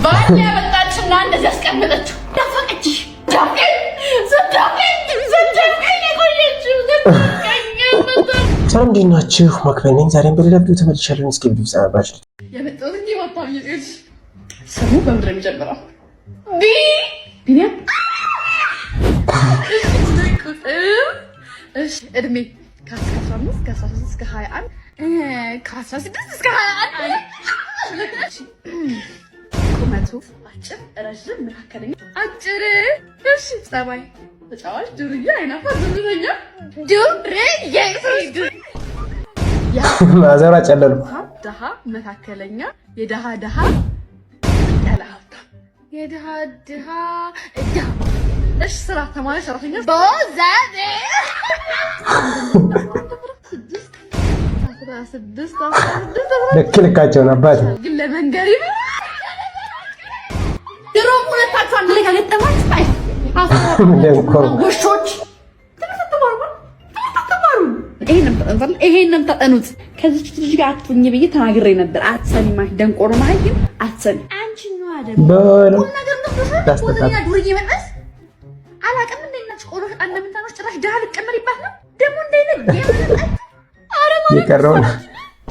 ባኛ ያመጣችና እንደዚህ ያስቀመጠችው ደፈቀች ዳቀኝ ሰላም እንዴት ናችሁ? ማክበል ነኝ። ዛሬም በሌላ ቪዲዮ ተመልሻለሁ። እስኪ ቪዲዮ ሰራባችሁ የመጣሁት እንጂ ወጣኝ። ስሙ በምድር የሚጀምረው ቢኒያ እሺ እድሜ ከ15 ከ16 እስከ 21 ከ16 እስከ 21 ቁመቱ አጭር ረዥም መካከለኛ አጭር እሺ ጸባይ ተጫዋች ዱርዬ አይናፋር ዝምተኛ ማዘራ ጨለሉ ደሃ መካከለኛ የደሃ ደሃ ያለ ሀብታም የደሃ ደሃ እሺ ስራ ተማሪ ሰራተኛ ቦዛኔ 16 ልካቸው ነበር ግን ለመንገሪ ድሮ ሁለታችሁ አንድ ላይ ካገጠማችሁ ውሾች ይሄንን ተጠኑት። ከዚች ልጅ ጋር አትሁኝ ብዬ ተናግሬ ነበር። አትሰሚማሽ ደንቆሮ ማይም አትሰሚ አንቺ ነው አይደል ነገር ነው ወደኛ ዱርዬ መጣስ አላቀም እንደናች ቆሮሽ አንደምታኖች ጭራሽ ዳህ ልቀመር ይባል ነው ደሞ እንደይነ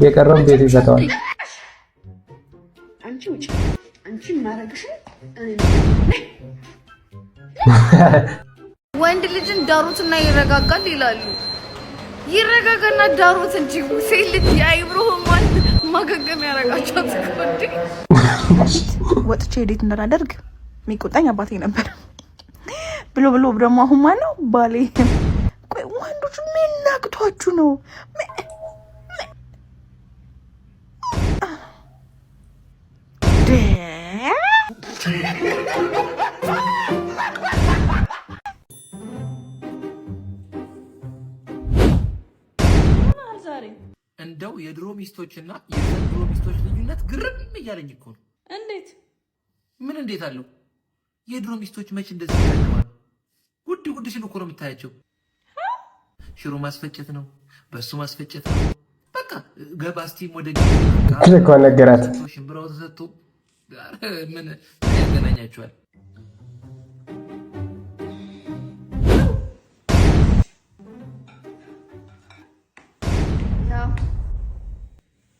የቀረውን ቤት ይዘታዋል። አንቺ ውጭ አንቺ ማረግሽ ወንድ ልጅን ዳሩትና ይረጋጋል ይላሉ። ይረጋጋና ዳሩት እንጂ ሴት ልጅ ያይብሩም ማለት ማገገም ያረጋቸው ተቆንዲ ወጥቼ ዴት እንዳላደርግ የሚቆጣኝ አባቴ ነበር ብሎ ደግሞ አሁን ማነው ባሌ ቆይ ወንዶች ምን ናቅቷችሁ ነው እንደው የድሮ ሚስቶችና የዘንድሮ ሚስቶች ልዩነት ግርም እያለኝ እኮ ነው። እንዴት ምን እንዴት አለው? የድሮ ሚስቶች መች እንደዚህ ይታያሉ? ጉድ ሲሉ እኮ ነው የምታያቸው። ሽሮ ማስፈጨት ነው፣ በሱ ማስፈጨት ነው። በቃ ገባስቲም ወደ ከልኳ ነገራት። ሽምብራው ተሰጥቶ ምን ያገናኛቸዋል?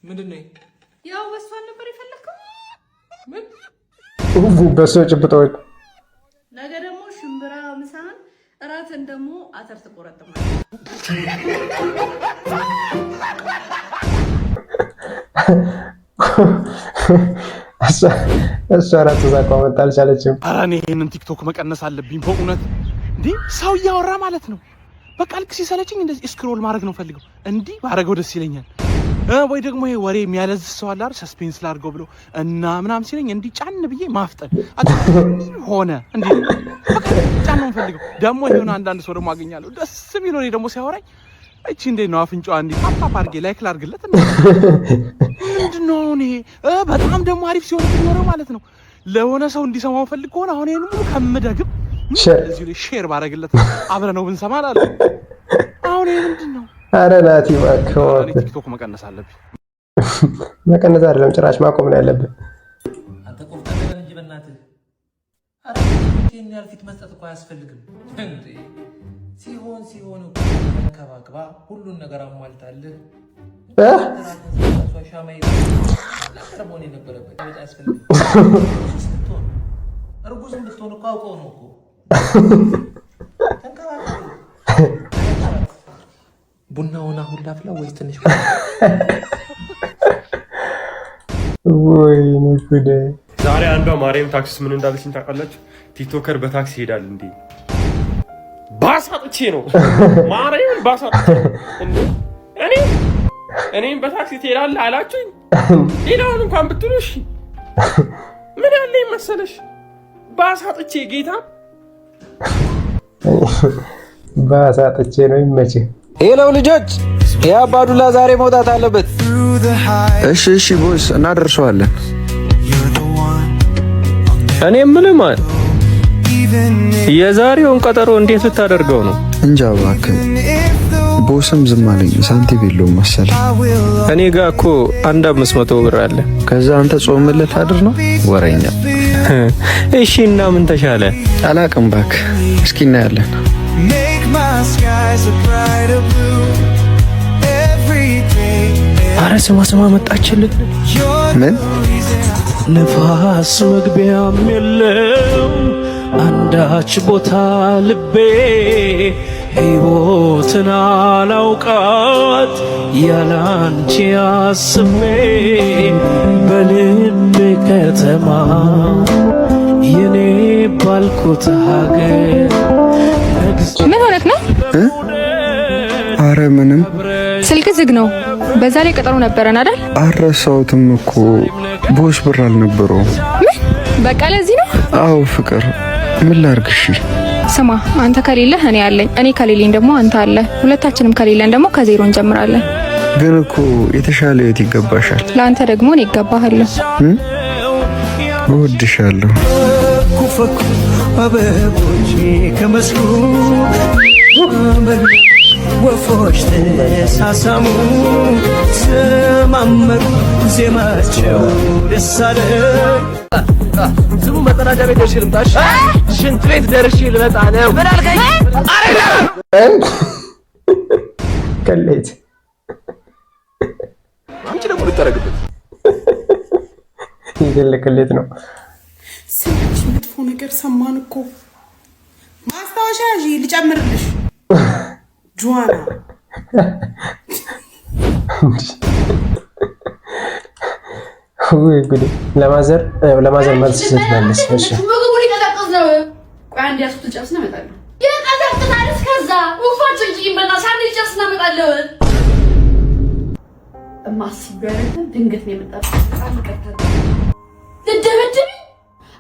ምንድነው? ያው በሷን ነበር የፈለከው? ምን በሷ ጭብጠው ነገ ደግሞ ሽምብራ ምሳን እራትን ደግሞ አተር ተቆረጠማ። እሷ ራሱ ዛቋ መጣል ቻለችም። ኧረ እኔ ይሄንን ቲክቶክ መቀነስ አለብኝ በእውነት። እንዴ ሰው እያወራ ማለት ነው። በቃ ልክ ሲሰለችኝ እንደዚህ ስክሮል ማድረግ ነው ፈልገው። እንዲህ ባረገው ደስ ይለኛል። ወይ ደግሞ ይሄ ወሬ የሚያለዝ ሰው አለ አይደል? ሰስፔንስ ላድርገው ብሎ እና ምናምን ሲለኝ እንዲህ ጫን ብዬ ማፍጠን ሆነ። እንዲህ በቃ ጫን ነው ፈልገው። ደግሞ ይሄን አንዳንድ ሰው ደግሞ አገኛለሁ ደስ የሚለው ደግሞ ሲያወራኝ እቺ እንዴ ነው አፍንጫዋ እንዲህ ፓፓ አድርጌ ላይክ ላድርግለት እና ምንድነው ይሄ በጣም ደግሞ አሪፍ ሲሆን ነው ማለት ነው። ለሆነ ሰው እንዲሰማው ፈልግ ከሆነ አሁን ይሄን ሙሉ ከምደግም እዚህ ላይ ሼር ባረግለት አብረን ነው ብንሰማ አላለ። አሁን ይሄ ምንድነው? አረ ናቲ ባክህ ቲክቶክ መቀነስ አለብኝ። መቀነስ አይደለም ጭራሽ ማቆም ነው ያለብን። አንተ ቆርጠህ እንጂ በእናትህ አረ ይሄን ያልፊት መስጠት እኮ አያስፈልግም እንዴ። ሲሆን ተንከባክባ ሁሉን ነገር አሟልታለህ ሻማይ ለተሞን የነበረበት አያስፈልግም። እርጉዝ እንድትሆን እኮ አውቀው ነው እኮ ተንከባክባ ቡናውን አሁን ላፍላ ወይስ ትንሽ ወይ ነው ጉዴ። ዛሬ አንዷ ማርያም ታክሲስ ምን እንዳለችኝ ታውቃላችሁ? ቲክቶከር በታክሲ ይሄዳል እንዴ? ባሳጥቼ ነው ማርያም ባሳጥቼ እንዴ እኔም በታክሲ ትሄዳለህ አላችሁኝ። ሌላውን እንኳን ብትሉ እሺ ምን ያለኝ መሰለሽ ባሳጥቼ ጌታ ባሳጥቼ ነው ይመችህ። ሄሎ ልጆች የአባዱላ ዛሬ መውጣት አለበት። እሺ ቦስ እናደርሰዋለን። እኔ ምንም ማለት የዛሬውን ቀጠሮ እንዴት ልታደርገው ነው? እንጃ እባክህ ቦስም ዝም አለኝ። ሳንቲም የለውም መሰለኝ። እኔ ጋር እኮ 1500 ብር አለ። ከዛ አንተ ጾም ልታድር ነው? ወሬኛ እሺ እና ምን ተሻለ? አላቅም እባክህ፣ እስኪ እናያለን። አረ ስማ መጣችልን። ምን ንፋስ መግቢያም የለው አንዳች ቦታ ልቤ ሕይወትን አላውቃት ያላንቺ አስቤ በልቤ ከተማ የኔ ባልኩት ሀገር ምን ሆነህ ነው? አረ ምንም። ስልክ ዝግ ነው። በዛ ላይ ቀጠሮ ነበረን አይደል? አረሳሁትም እኮ ቦስ ብር አልነበረውም። ምን? በቃ ለዚህ ነው? አዎ ፍቅር፣ ምን ላድርግሽ? ስማ፣ አንተ ከሌለህ እኔ አለኝ፣ እኔ ከሌለኝ ደግሞ አንተ አለ። ሁለታችንም ከሌለን ደግሞ ከዜሮ እንጀምራለን። ግን እኮ የተሻለ ህይወት ይገባሻል። ለአንተ ደግሞ እኔ ይገባሃለሁ። እወድሻለሁ። ኩፈኩ አበቦች ከመስኩ ወፎች ተሳሳሙ ሰማመሩ ዜማቸው ደስ አለ። ስሙ መጠራጃ ቤት ደርሼ ልምጣሽ። ሽንት ቤት ደርሼ ልመጣ ነው። ምን አልከኝ? ከሌት አንቺ ደግሞ ልጠረግበት ይገለ ከሌት ነው። ስንት መጥፎ ነገር ሰማን እኮ። ማስታወሻ ልጨምርልሽ ጁዋና ወይ ጉድ! ለማዘር መልስ ስትመልስ እሺ ምግቡ ሊቀዘቅዝ ነው። ቆይ አንዴ ያስኩት ጨርስ ነው እመጣለሁ። ይቀዘቅዛል። እስከዛ ወፋጭ እንጂ በና ሳንድዊች ጨርስ ነው እመጣለሁ። ማስቢያ ድንገት ነው የመጣው። አልቀጣም ልደበድብ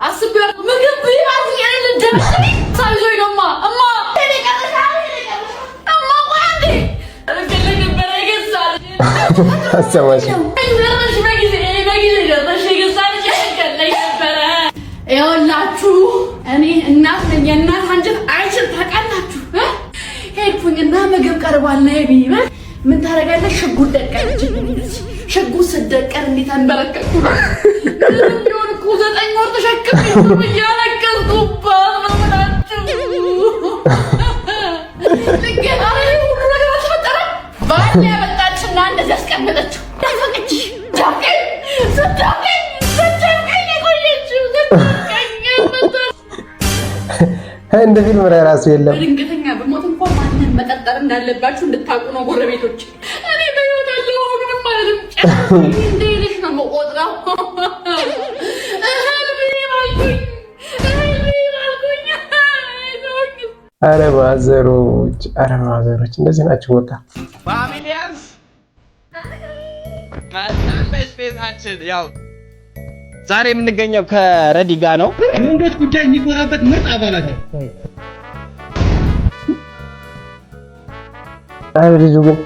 አስቢያ ምግብ ቢያዝ ያለ ልደበድብ ሳይዞይ ነውማ እማ አሰማሽ ይኸውላችሁ እኔ እናት ነኝ። የእናት አንጀት አይችል ታውቃላችሁ። ሄድኩኝና ምግብ ቀርቧል ነው ቢበል ምን ታደርጋለህ? ሽጉጥ ደቀነች። ሽጉጥ ስደቀን እንዴት አንበረከኩ ነው እኮ 9 ወር ተሸክሜ እያለቀስኩባት ነው የምላችሁ። ልገና ሁሉ ነገር ተፈጠረ። ባል ያመጣችና እንደዚህ ያስቀመጠችው ዳፈቀች ዳፈቀኝ ስዳፈቀኝ የቆየችው እንደ ፊልም ራሱ የለም። ድንገተኛ በሞት እንኳን ማንን መቀጠር እንዳለባችሁ እንድታውቁ ነው ጎረቤቶች። እኔ በህይወት አለሁ አሁንም ማለትም እንደ ልጅ ነው የምቆጥረው። አረ ማዘሮች እንደዚህ ናቸው። በቃ ፋሚሊያንስ ያው ዛሬ የምንገኘው ከረዲ ጋር ነው። የወንዶች ጉዳይ የሚወራበት ምርጥ አባላት ነው። አረ ልጁ ግን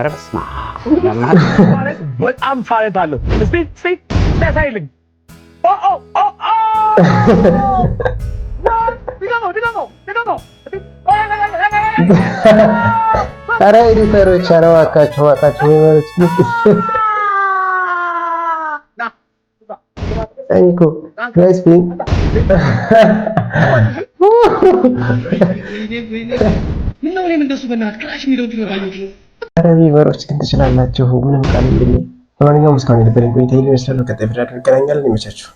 ረስማ በጣም ፋይት አለው። እስቲ ተሳይልኝ አረ ኤዲተሮች አረ እባካችሁ ወይመሮች እኔኮ ጋይስ ፕሊዝ ምነው እኔም እንደሱ በእናትህ ክራሽ የሚለው ትኖራለች። አረ ቪቨሮች ግን ትችላላችሁ። ምንም ቃል የለኝም። ለማንኛውም እስካሁን የነበረኝ ቆይታ ይመስላል። ቀጣይ ቪዲዮ እንገናኛለን። ይመቻችሁ።